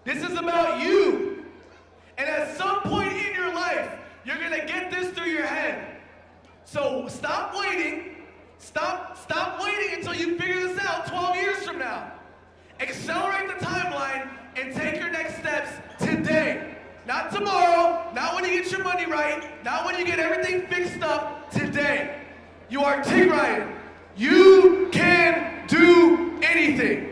This is about you. And at some point in your life, you're gonna get this through your head. So stop waiting. Stop waiting until you figure this out 12 years from now. Accelerate the timeline and take your next steps today. Not tomorrow, not when you get your money right, not when you get everything fixed up, today. You are Tigray. You can do anything.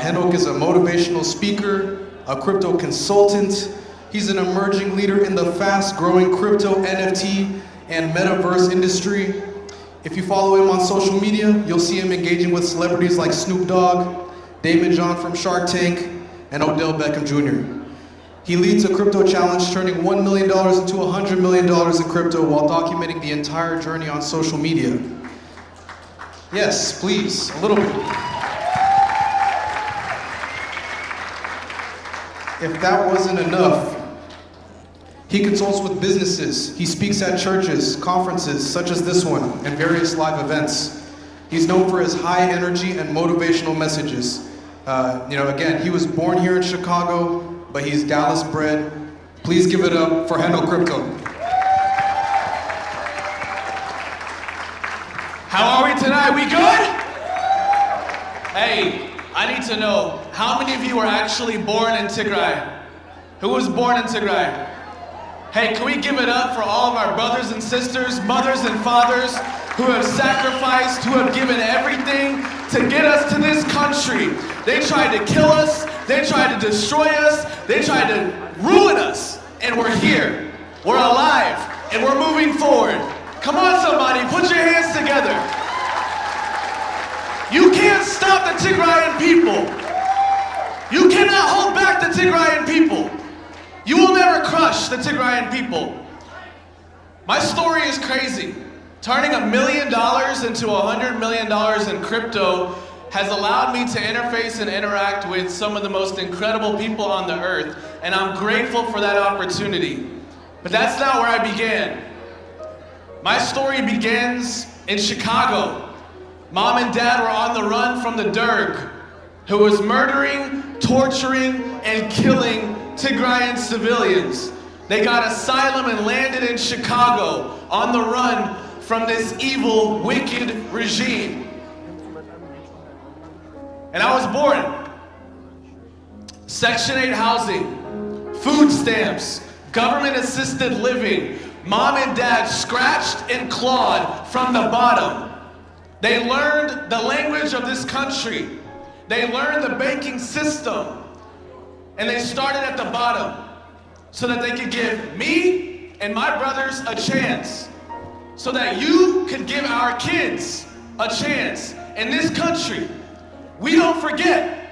Henok is a motivational speaker, a crypto consultant. He's an emerging leader in the fast-growing crypto, NFT, and metaverse industry. If you follow him on social media, you'll see him engaging with celebrities like Snoop Dogg, Damon John from Shark Tank, and Odell Beckham Jr. He leads a crypto challenge, turning $1 million into $100 million in crypto while documenting the entire journey on social media. Yes, please, a little bit. If that wasn't enough, he consults with businesses. He speaks at churches, conferences such as this one, and various live events. He's known for his high energy and motivational messages. Again, he was born here in Chicago, but he's Dallas bred. Please give it up for Henok Crypto. How are we tonight? We good? Hey, I need to know, how many of you are actually born in Tigray? Who was born in Tigray? Hey, can we give it up for all of our brothers and sisters, mothers and fathers who have sacrificed, who have given everything to get us to this country? They tried to kill us, they tried to destroy us, they tried to ruin us, and we're here. We're alive, and we're moving forward. Come on, somebody, put your hands together. You can't stop the Tigrayan people. You cannot hold back the Tigrayan people. You will never crush the Tigrayan people. My story is crazy. Turning $1 million into $100 million in crypto has allowed me to interface and interact with some of the most incredible people on the earth, and I'm grateful for that opportunity. But that's not where I began. My story begins in Chicago. Mom and Dad were on the run from the Derg, who was murdering, torturing, and killing Tigrayan civilians. They got asylum and landed in Chicago on the run from this evil, wicked regime. And I was born. Section 8 housing, food stamps, government-assisted living. Mom and Dad scratched and clawed from the bottom. They learned the language of this country. They learned the banking system. And they started at the bottom so that they could give me and my brothers a chance. So that you could give our kids a chance in this country. We don't forget.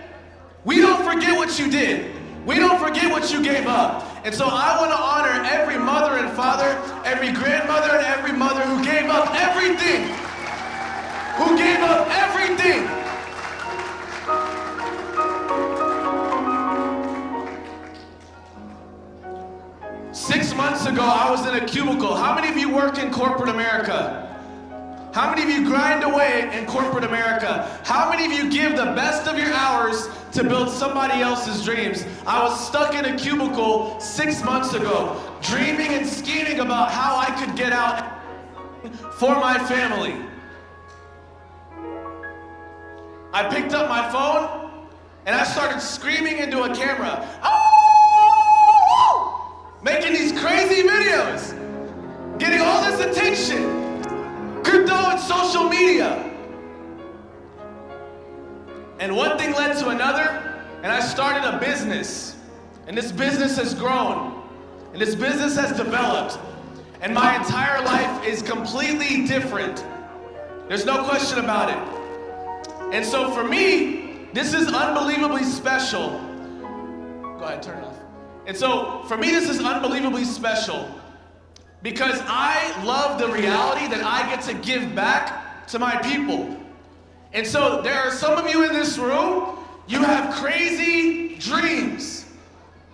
We don't forget what you did. We don't forget what you gave up. And so I want to honor every mother and father, every grandmother and every mother who gave up everything. Who gave up everything. Six months ago, I was in a cubicle. How many of you work in corporate America? How many of you grind away in corporate America? How many of you give the best of your hours to build somebody else's dreams? I was stuck in a cubicle 6 months ago, dreaming and scheming about how I could get out for my family. I picked up my phone and I started screaming into a camera. Oh! Making these crazy videos, getting all this attention, crypto and social media. And one thing led to another, and I started a business. And this business has grown, and this business has developed, and my entire life is completely different. There's no question about it. And so for me, this is unbelievably special. Go ahead, turn it off. And so for me, this is unbelievably special because I love the reality that I get to give back to my people. And so there are some of you in this room, you have crazy dreams.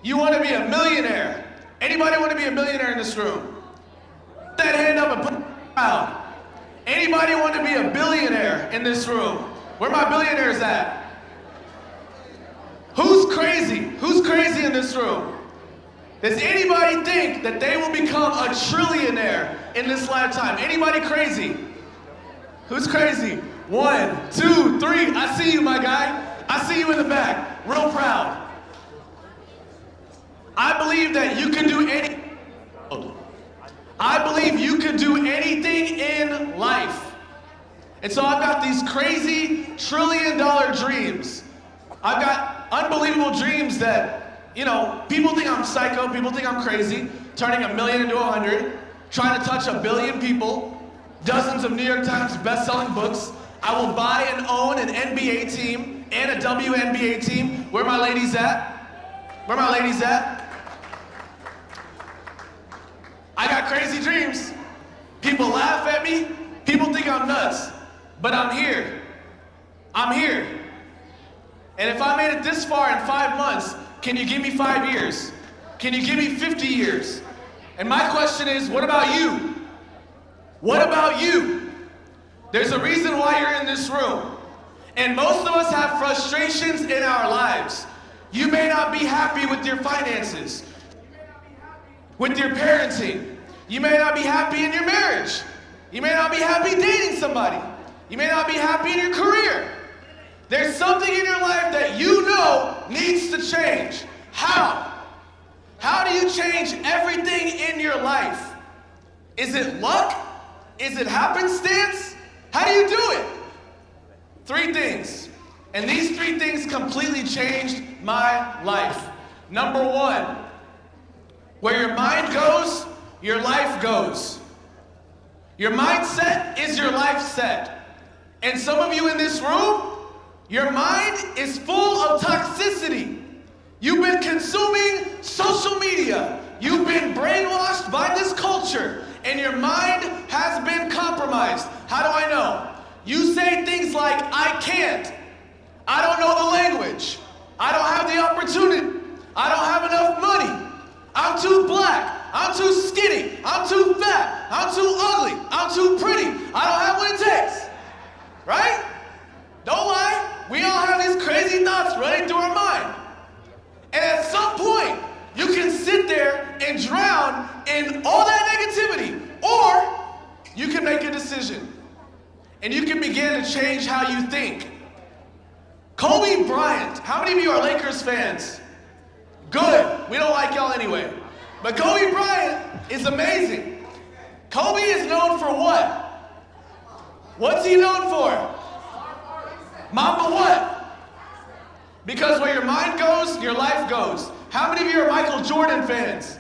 You want to be a millionaire. Anybody want to be a millionaire in this room? Put that hand up and put it out. Anybody want to be a billionaire in this room? Where my billionaires at? Who's crazy? Who's crazy in this room? Does anybody think that they will become a trillionaire in this lifetime? Anybody crazy? Who's crazy? 1, 2, 3. I see you, my guy. I see you in the back. Real proud. I believe that you can do anything. I believe you can do anything in life. And so I've got these crazy $1 trillion dreams. I've got unbelievable dreams that, you know, people think I'm psycho, people think I'm crazy, turning 1 million into 100, trying to touch 1 billion people, dozens of New York Times best-selling books. I will buy and own an NBA team and a WNBA team. Where my ladies at? Where my ladies at? I got crazy dreams. People laugh at me. People think I'm nuts. But I'm here. I'm here. And if I made it this far in 5 months, can you give me 5 years? Can you give me 50 years? And my question is, what about you? What about you? There's a reason why you're in this room. And most of us have frustrations in our lives. You may not be happy with your finances, with your parenting. You may not be happy in your marriage. You may not be happy dating somebody. You may not be happy in your career. There's something in your life that you know needs to change. How? How do you change everything in your life? Is it luck? Is it happenstance? How do you do it? 3 things. And these 3 things completely changed my life. Number 1, where your mind goes, your life goes. Your mindset is your life set. And some of you in this room, your mind is full of toxicity. You've been consuming social media. You've been brainwashed by this culture, and your mind has been compromised. How do I know? You say things like, I can't. I don't know the language. I don't have the opportunity. I don't have enough money. I'm too black. I'm too skinny. I'm too fat. I'm too ugly. I'm too pretty. I don't have what it takes. Right? Don't lie. We all have these crazy thoughts running through our mind. And at some point, you can sit there and drown in all that negativity. Or you can make a decision. And you can begin to change how you think. Kobe Bryant. How many of you are Lakers fans? Good. We don't like y'all anyway. But Kobe Bryant is amazing. Kobe is known for what? What's he known for? Mamba what? Because where your mind goes, your life goes. How many of you are Michael Jordan fans?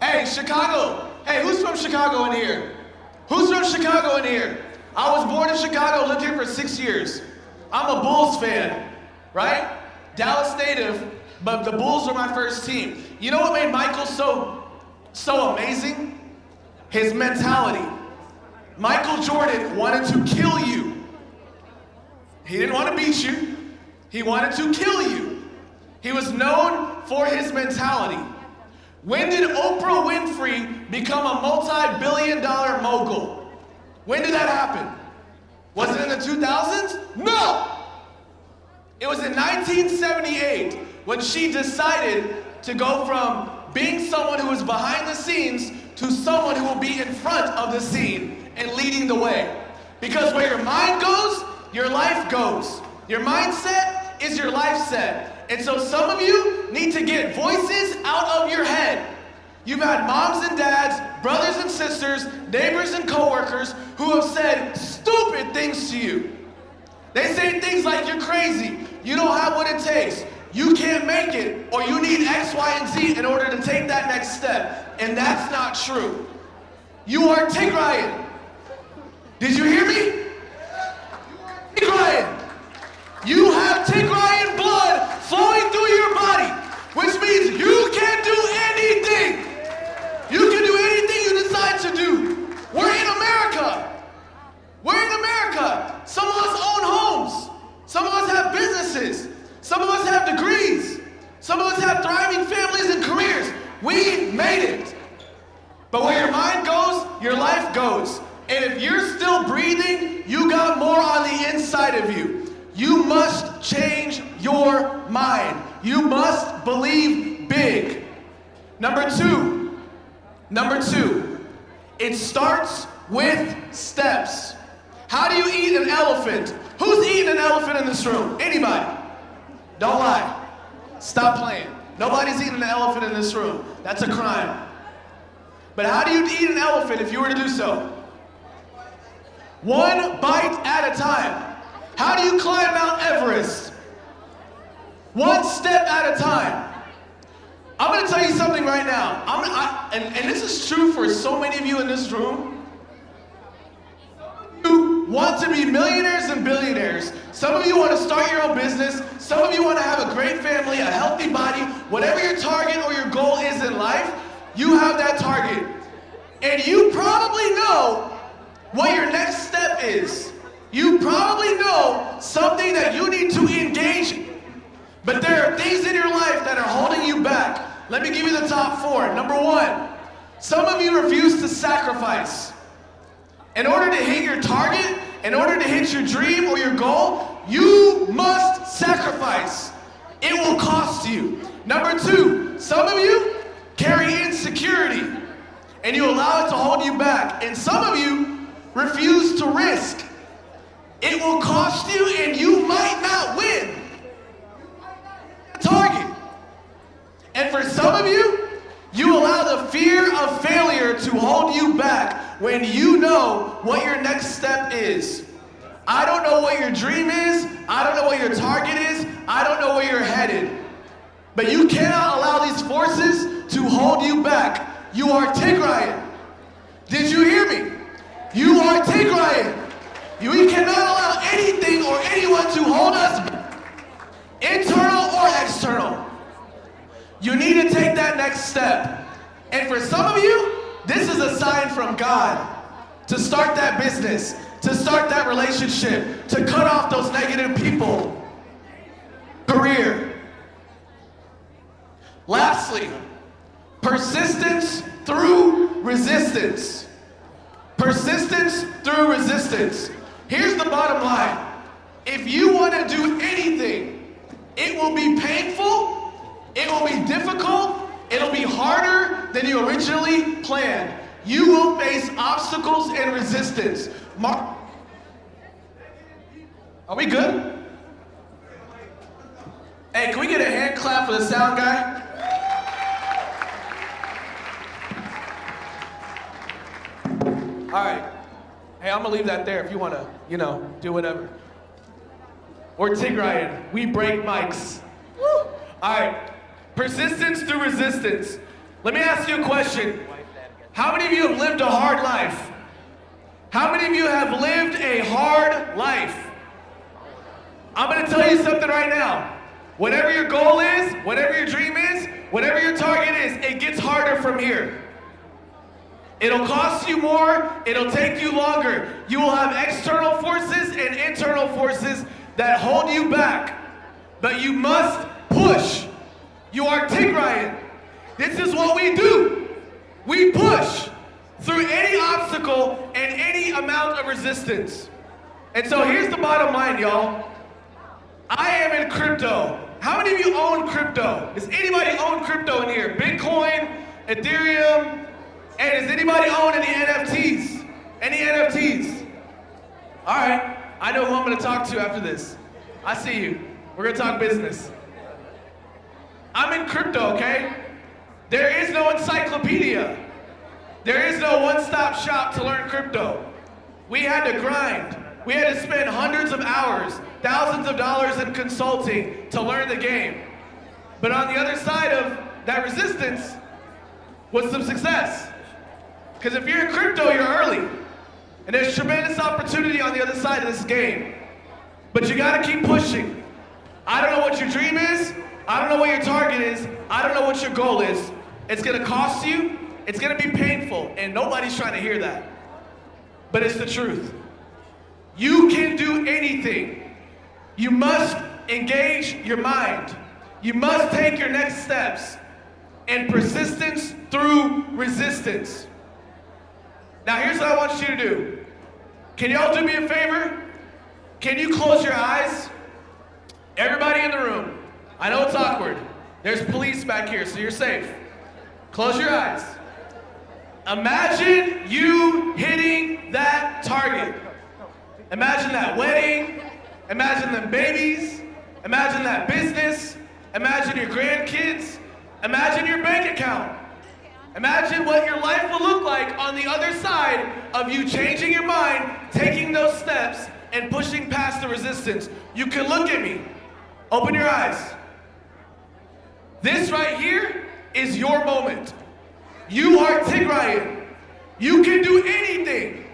Hey, Chicago. Hey, who's from Chicago in here? Who's from Chicago in here? I was born in Chicago, lived here for 6 years. I'm a Bulls fan, right? Dallas native, but the Bulls were my first team. You know what made Michael so amazing? His mentality. Michael Jordan wanted to kill you. He didn't want to beat you. He wanted to kill you. He was known for his mentality. When did Oprah Winfrey become a multi-billion-dollar mogul? When did that happen? Was it in the 2000s? No! It was in 1978 when she decided to go from being someone who was behind the scenes to someone who will be in front of the scene and leading the way. Because where your mind goes, your life goes. Your mindset is your life set. And so some of you need to get voices out of your head. You've had moms and dads, brothers and sisters, neighbors and coworkers who have said stupid things to you. They say things like you're crazy, you don't have what it takes, you can't make it, or you need X, Y, and Z in order to take that next step. And that's not true. You are Tigrayan. Did you hear me? Tigrayan. You have Tigrayan blood flowing through your body, which means you can do anything. You can do anything you decide left. Some of us own homes. Some of us have businesses. Some of us have degrees. Some of us have thriving families and careers. We made it. But where your mind goes, your life goes. And if you're still breathing, you got more on the inside of you. You must change your mind. You must believe big. Number two, it starts with steps. How do you eat an elephant? Who's eating an elephant in this room? Anybody? Don't lie. Stop playing. Nobody's eating an elephant in this room. That's a crime. But how do you eat an elephant if you were to do so? One bite at a time. How do you climb Mount Everest? One step at a time. I'm going to tell you something right now. And this is true for so many of you in this room. You want to be millionaires and billionaires. Some of you want to start your own business. Some of you want to have a great family, a healthy body. Whatever your target or your goal is in life, you have that target. And you probably know what your next step is. You probably know something that you need to engage in. But there are things in your life that are holding you back. Let me give you the top 4. Number 1, some of you refuse to sacrifice. In order to hit your target, in order to hit your dream or your goal, you must sacrifice. It will cost you. Number 2, some of you carry insecurity and you allow it to hold you back. And some of you refuse to risk. It will cost you and you might not win. Target. And for some of you, you allow the fear of failure to hold you back when you know what your next step is. I don't know what your dream is. I don't know what your target is. I don't know where you're headed. But you cannot allow these forces to hold you back. You are Tigray. Did you hear me? You are Tigray. We cannot allow anything or anyone to hold us back, internal or external. You need to take that next step. And for some of you, this is a sign from God to start that business, to start that relationship, to cut off those negative people. Career. Lastly, persistence through resistance. Persistence through resistance. Here's the bottom line. If you want to do anything, it will be painful, it will be difficult, it'll be harder than you originally planned. You will face obstacles and resistance. Are we good? Hey, can we get a hand clap for the sound guy? All right. Hey, I'm gonna leave that there if you wanna, do whatever. We're Tigrayan. We break mics. Woo. All right. Persistence through resistance. Let me ask you a question. How many of you have lived a hard life? How many of you have lived a hard life? I'm gonna tell you something right now. Whatever your goal is, whatever your dream is, whatever your target is, it gets harder from here. It'll cost you more, it'll take you longer. You will have external forces and internal forces that hold you back. But you must push. You are Tigrayan. This is what we do. We push through any obstacle and any amount of resistance. And so here's the bottom line, y'all. I am in crypto. How many of you own crypto? Does anybody own crypto in here? Bitcoin, Ethereum, and does anybody own any NFTs? Any NFTs? All right, I know who I'm gonna talk to after this. I see you. We're gonna talk business. I'm in crypto, okay? There is no encyclopedia. There is no one-stop shop to learn crypto. We had to grind. We had to spend hundreds of hours, thousands of dollars in consulting to learn the game. But on the other side of that resistance was some success. Because if you're in crypto, you're early. And there's tremendous opportunity on the other side of this game. But you gotta keep pushing. I don't know what your dream is. I don't know what your target is. I don't know what your goal is. It's gonna cost you. It's gonna be painful. And nobody's trying to hear that. But it's the truth. You can do anything. You must engage your mind. You must take your next steps. And persistence through resistance. Now here's what I want you to do. Can y'all do me a favor? Can you close your eyes? Everybody in the room. I know it's awkward. There's police back here, so you're safe. Close your eyes. Imagine you hitting that target. Imagine that wedding. Imagine them babies. Imagine that business. Imagine your grandkids. Imagine your bank account. Imagine what your life will look like on the other side of you changing your mind, taking those steps, and pushing past the resistance. You can look at me. Open your eyes. This right here is your moment. You are Tigrayan. You can do anything.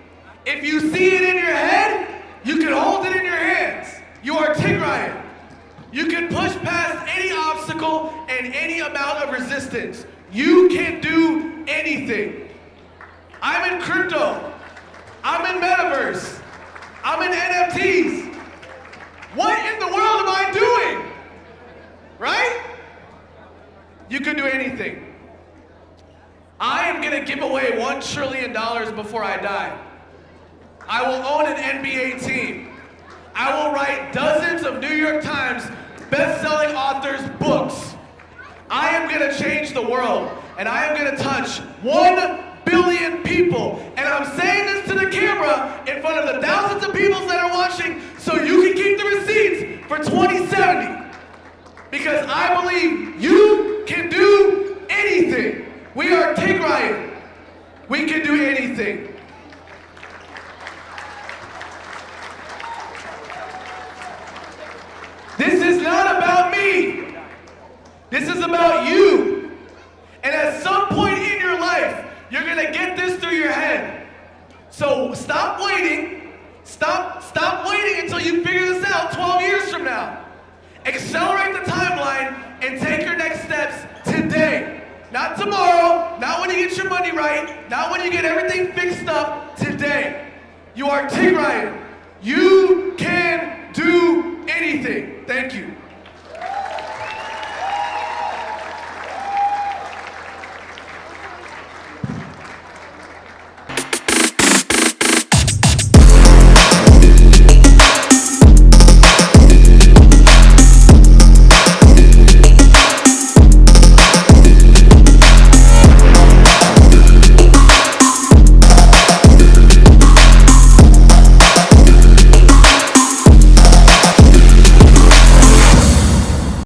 If you see it in your head, you can hold it in your hands. You are Tigrayan. You can push past any obstacle and any amount of resistance. You can do anything. I'm in crypto. I'm in metaverse. I'm in NFTs. What in the world am I doing? Right? You can do anything. I am going to give away $1 trillion before I die. I will own an NBA team. I will write dozens of New York Times best-selling authors' books. I am going to change the world, and I am going to touch 1 billion people. And I'm saying this to the camera in front of the thousands of people that are watching so you can keep the receipts for 2070. Because I believe you can do anything. We are Tigray. We can do anything. This is not about me. This is about you. And at some point in your life, you're gonna get this through your head. So stop waiting. Stop waiting until you figure this out 12 years from now. Accelerate the timeline and take your next steps today. Not tomorrow, not when you get your money right, not when you get everything fixed up, today. You are Tigray. You can do anything. Thank you.